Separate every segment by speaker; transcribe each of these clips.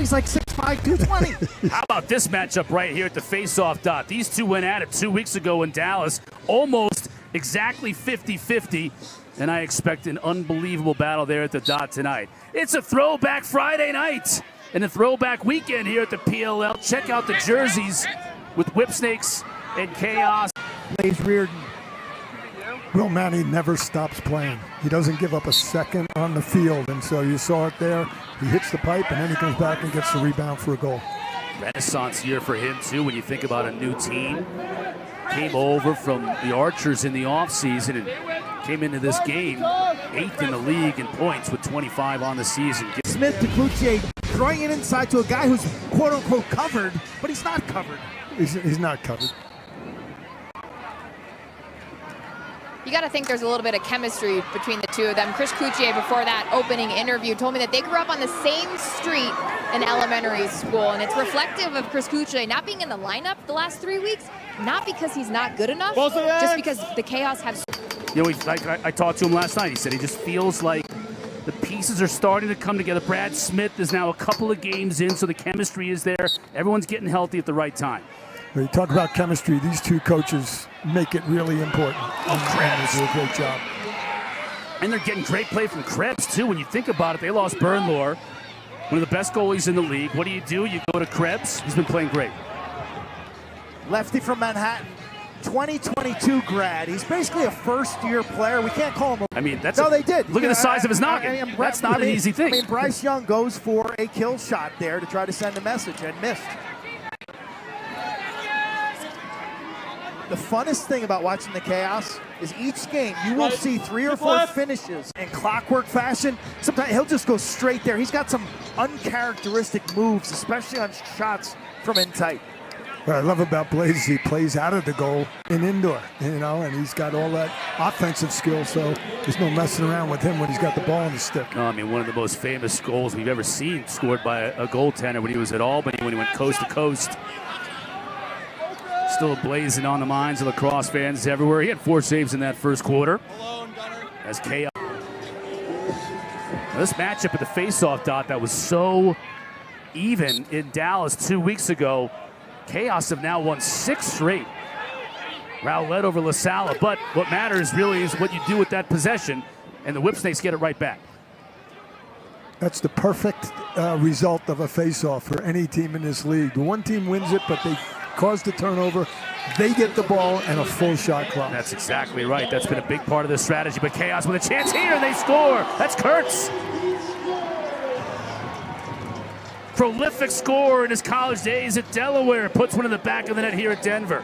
Speaker 1: He's like 6'5", 220.
Speaker 2: How about this matchup right here at the Faceoff dot? These two went at it 2 weeks ago in Dallas, almost exactly 50-50, and I expect an unbelievable battle there at the dot tonight. It's a throwback Friday night and a throwback weekend here at the PLL. Check out the jerseys with Whipsnakes and Chaos.
Speaker 1: Blaze Reardon.
Speaker 3: Will Manny never stops playing. He doesn't give up a second on the field, and so you saw it there. He hits the pipe, and then he comes back and gets the rebound for a goal.
Speaker 2: Renaissance year for him, too, when you think about a new team. Came over from the Archers in the offseason and came into this game 8th in the league in points with 25 on the season.
Speaker 1: Smith to Cloutier, throwing it inside to a guy who's quote-unquote covered, but he's not covered.
Speaker 3: He's not covered.
Speaker 4: You got to think there's a little bit of chemistry between the two of them. Chris Cloutier, before that opening interview, told me that they grew up on the same street in elementary school, and it's reflective of Chris Cloutier not being in the lineup the last 3 weeks, not because he's not good enough, just because the Chaos have...
Speaker 2: You know, I talked to him last night. He said he just feels like the pieces are starting to come together. Brad Smith is now a couple of games in, so the chemistry is there. Everyone's getting healthy at the right time.
Speaker 3: When you talk about chemistry, these two coaches make it really important. And they do a great job.
Speaker 2: And they're getting great play from Krebs, too. When you think about it, they lost Bernlohr, one of the best goalies in the league. What do? You go to Krebs. He's been playing great.
Speaker 1: Lefty from Manhattan, 2022 grad. He's basically a first-year player. We can't call him a...
Speaker 2: I mean, that's...
Speaker 1: No, they did.
Speaker 2: Look at the size of his noggin. That's not an easy thing.
Speaker 1: I mean, Bryce Young goes for a kill shot there to try to send a message and missed. The funnest thing about watching the Chaos is each game you will see 3 or 4 finishes in clockwork fashion. Sometimes he'll just go straight there. He's got some uncharacteristic moves, especially on shots from in tight.
Speaker 3: What I love about Blaze is he plays out of the goal in indoor, you know, and he's got all that offensive skill, so there's no messing around with him when he's got the ball on the stick.
Speaker 2: No, I mean, one of the most famous goals we've ever seen scored by a goaltender when he was at Albany, when he went coast to coast. Still blazing on the minds of Lacrosse fans everywhere. He had 4 saves in that first quarter. As Chaos. Now this matchup at the Faceoff dot that was so even in Dallas 2 weeks ago. Chaos have now won 6 straight. Rowlett over Lasalla, but what matters really is what you do with that possession, and the Whipsnakes get it right back.
Speaker 3: That's the perfect result of a face-off for any team in this league. The one team wins it, but they cause the turnover. They get the ball and a full shot clock.
Speaker 2: That's exactly right. That's been a big part of the strategy. But Chaos with a chance here, and they score. That's Kurtz. Prolific scorer in his college days at Delaware. Puts one in the back of the net here at Denver.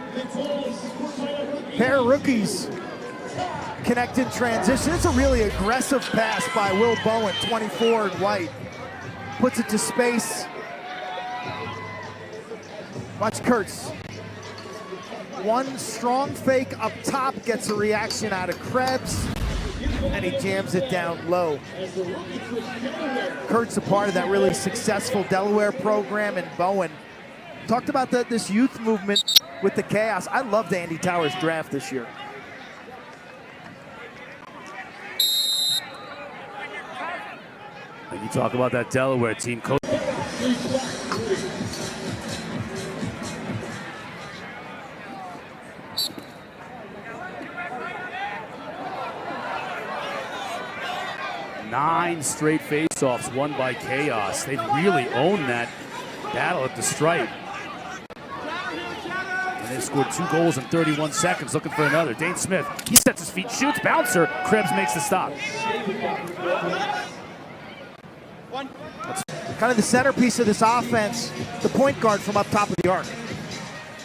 Speaker 1: Pair of rookies connect in transition. It's a really aggressive pass by Will Bowen, 24 in white. Puts it to space. Watch Kurtz. One strong fake up top, gets a reaction out of Krebs, and he jams it down low. Kurtz a part of that really successful Delaware program, and Bowen talked about this youth movement with the Chaos. I loved Andy Towers' draft this year.
Speaker 2: And you talk about that Delaware team coach. Nine straight face-offs won by Chaos. They've really owned that battle at the stripe. And they've scored 2 goals in 31 seconds, looking for another. Dane Smith, he sets his feet, shoots, bouncer. Krebs makes the stop.
Speaker 1: Kind of the centerpiece of this offense, the point guard from up top of the arc.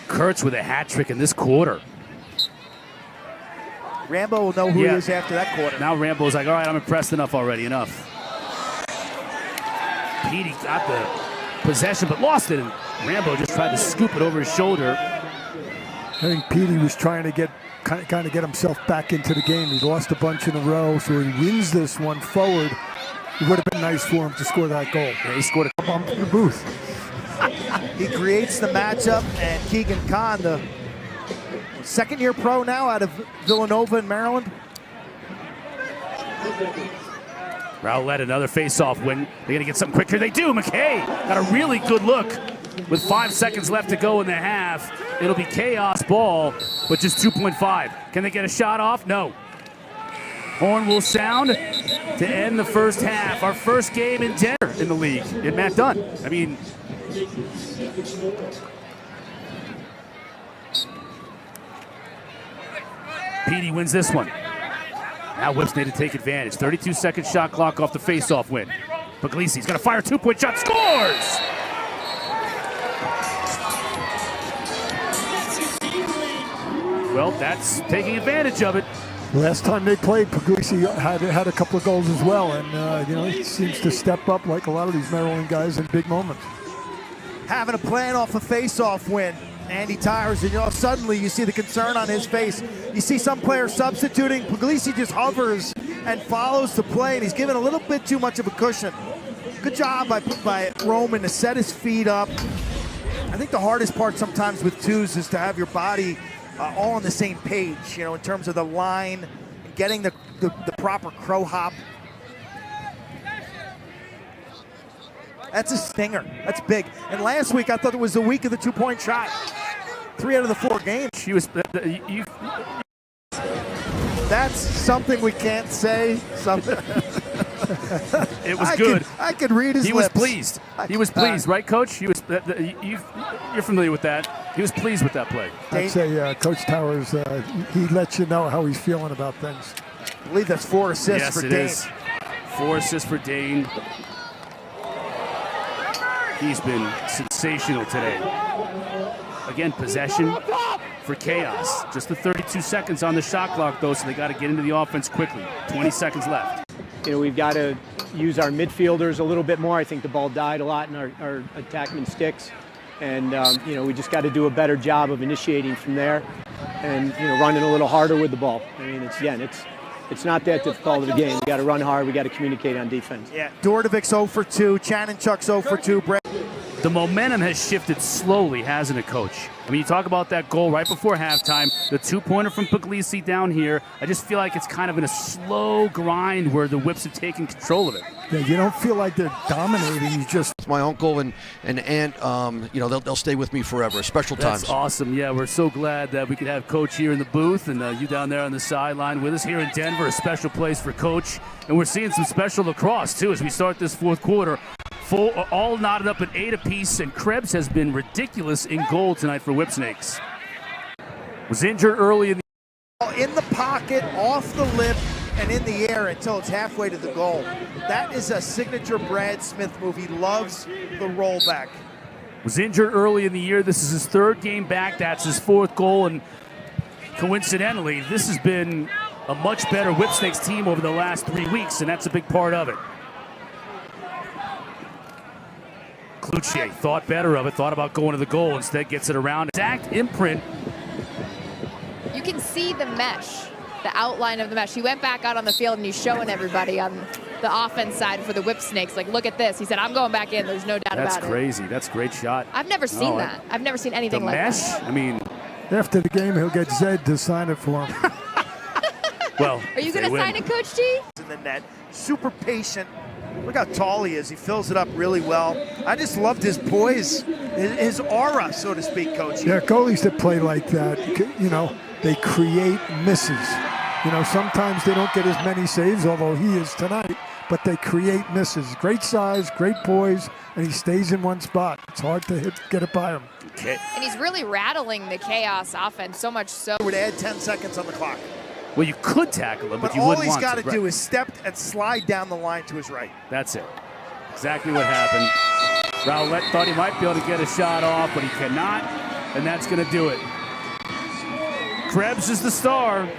Speaker 2: Kurtz with a hat trick in this quarter.
Speaker 1: Rambo will know who he is after that quarter.
Speaker 2: Now Rambo's like, all right, I'm impressed enough. Petey got the possession, but lost it, and Rambo just tried to scoop it over his shoulder.
Speaker 3: I think Petey was trying to kind of get himself back into the game. He lost a bunch in a row, so he wins this one forward. It would have been nice for him to score that goal.
Speaker 2: Yeah, he scored a
Speaker 3: bump in the booth.
Speaker 1: He creates the matchup, and Keegan Kahn, the second-year pro now out of Villanova in Maryland.
Speaker 2: Rowlett, another face-off win. They're going to get something quick here. They do. McKay got a really good look with 5 seconds left to go in the half. It'll be chaos ball, but just 2.5. Can they get a shot off? No. Horn will sound to end the first half. Our first game in Denver in the league. And Matt Dunn. I mean, Petey wins this one. Now Whipsnakes to take advantage. 32-second shot clock off the face-off win. Puglisi's going to fire a 2-point shot. Scores! Well, that's taking advantage of it.
Speaker 3: Last time they played, Puglisi had a couple of goals as well, and he seems to step up like a lot of these Maryland guys in big moments.
Speaker 1: Having a plan off a face-off win. Andy tires, and suddenly you see the concern on his face. You see some players substituting. Puglisi just hovers and follows the play, and he's given a little bit too much of a cushion. Good job by Roman to set his feet up. I think the hardest part sometimes with twos is to have your body all on the same page, in terms of the line, and getting the proper crow hop. That's a stinger. That's big. And last week, I thought it was the week of the 2-point shot. 3 out of the 4 games.
Speaker 2: She was.
Speaker 1: That's something we can't say. Something.
Speaker 2: It was good.
Speaker 1: I could read his lips.
Speaker 2: He was pleased. He was pleased, right, Coach? He was. You're familiar with that. He was pleased with that play.
Speaker 3: I'd say Coach Towers, he lets you know how he's feeling about things.
Speaker 1: I believe that's 4 assists for Dane.
Speaker 2: Yes, it is. 4 assists for Dane. He's been sensational today. Again, possession for chaos. Just the 32 seconds on the shot clock, though, so they got to get into the offense quickly. 20 seconds left.
Speaker 5: We've got to use our midfielders a little bit more. I think the ball died a lot in our attackman sticks. And, we just got to do a better job of initiating from there and, running a little harder with the ball. I mean, it's not that difficult of a game. We got to run hard. We got to communicate on defense.
Speaker 1: Yeah, Dordovic's 0 for 2. Chanenchuk's 0 for 2.
Speaker 2: The momentum has shifted slowly, hasn't it, Coach? I mean, you talk about that goal right before halftime, the 2-pointer from Puglisi down here. I just feel like it's kind of in a slow grind where the Whips have taken control of it.
Speaker 3: Yeah, you don't feel like they're dominating. You just...
Speaker 6: My uncle and aunt, they'll stay with me forever. Special times.
Speaker 2: That's awesome. Yeah, we're so glad that we could have Coach here in the booth and you down there on the sideline with us here in Denver. A special place for Coach. And we're seeing some special lacrosse, too, as we start this fourth quarter. All knotted up at 8 apiece, and Krebs has been ridiculous in goal tonight for Whipsnakes. Was injured early in
Speaker 1: the pocket, off the lip, and in the air until it's halfway to the goal. That is a signature Brad Smith move. He loves the rollback.
Speaker 2: Was injured early in the year. This is his 3rd game back. That's his 4th goal, and coincidentally, this has been a much better Whipsnakes team over the last 3 weeks, and that's a big part of it. Cloutier thought better of it, thought about going to the goal, instead gets it around. Exact imprint.
Speaker 4: You can see the mesh, the outline of the mesh. He went back out on the field and he's showing everybody on the offense side for the Whipsnakes, like, look at this. He said, I'm going back in. There's no doubt about it.
Speaker 2: That's crazy. That's a great shot.
Speaker 4: I've never seen that. I've never seen anything like
Speaker 2: mesh?
Speaker 4: that.
Speaker 2: I mean,
Speaker 3: after the game, he'll get Zed to sign it for him.
Speaker 2: Well,
Speaker 4: are you going to sign it, Coach T?
Speaker 1: In the net, super patient. Look how tall he is. He fills it up really well. I just loved his poise, his aura, so to speak, Coach.
Speaker 3: Yeah, goalies that play like that, they create misses. Sometimes they don't get as many saves, although he is tonight, but they create misses. Great size, great poise, and he stays in one spot. It's hard to get it by him.
Speaker 2: Okay.
Speaker 4: And he's really rattling the chaos offense, so much so.
Speaker 1: Would add 10 seconds on the clock.
Speaker 2: Well, you could tackle him, but you
Speaker 1: all
Speaker 2: wouldn't
Speaker 1: he's
Speaker 2: want
Speaker 1: got
Speaker 2: to.
Speaker 1: to do is step and slide down the line to his right.
Speaker 2: That's it. Exactly what happened. Rowlett thought he might be able to get a shot off, but he cannot, and that's going to do it. Krebs is the star.